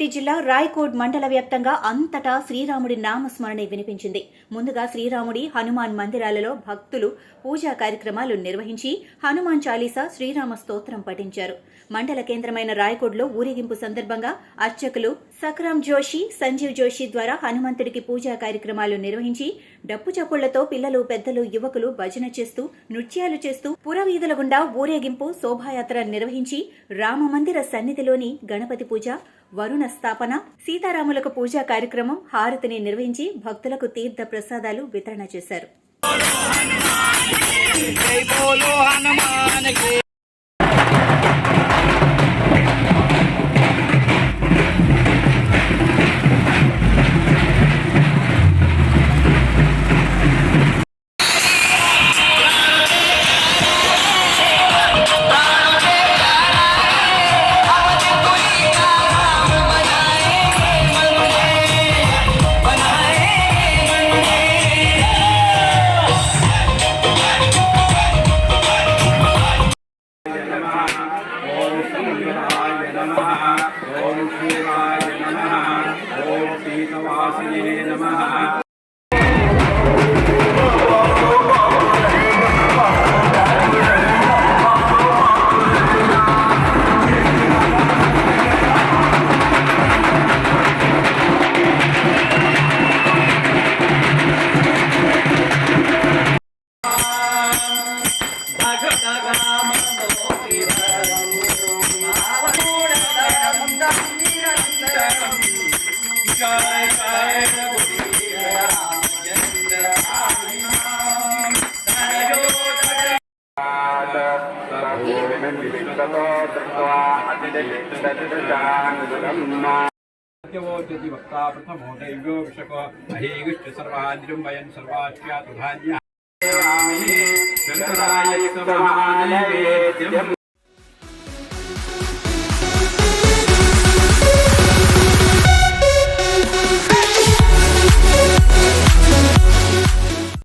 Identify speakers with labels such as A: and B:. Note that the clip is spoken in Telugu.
A: రంగారెడ్డి జిల్లా రాయకోడ్ మండల వ్యాప్తంగా అంతటా శ్రీరాముడి నామస్మరణే వినిపించింది. ముందుగా శ్రీరాముడి హనుమాన్ మందిరాలలో భక్తులు పూజా కార్యక్రమాలు నిర్వహించి హనుమాన్ చాలీసా శ్రీరామ స్తోత్రం పఠించారు. మండల కేంద్రమైన రాయకోడ్లో ఊరేగింపు సందర్భంగా అర్చకులు సక్రామ్ జోషి, సంజీవ్ జోషి ద్వారా హనుమంతుడికి పూజా కార్యక్రమాలు నిర్వహించి డప్పు చప్పుళ్లతో పిల్లలు, పెద్దలు, యువకులు భజన చేస్తూ నృత్యాలు చేస్తూ పురవీధుల గుండా ఊరేగింపు శోభాయాత్ర నిర్వహించి రామమందిర సన్నిధిలోని గణపతి పూజ, వరుణ స్థాపన, సీతారాములకు పూజా కార్యక్రమం, హారతిని నిర్వహించి భక్తులకు తీర్థ ప్రసాదాలు వితరణ చేశారు.
B: ఓం శివాయ నమః. ఓం సీతవాసినే నమః. वक्ता प्रथमो दैव्यो विषको अहीगुष्ट सर्वादिरंबयन् सर्वास्यातुधान्यः शंकराय समानैवेद्यम्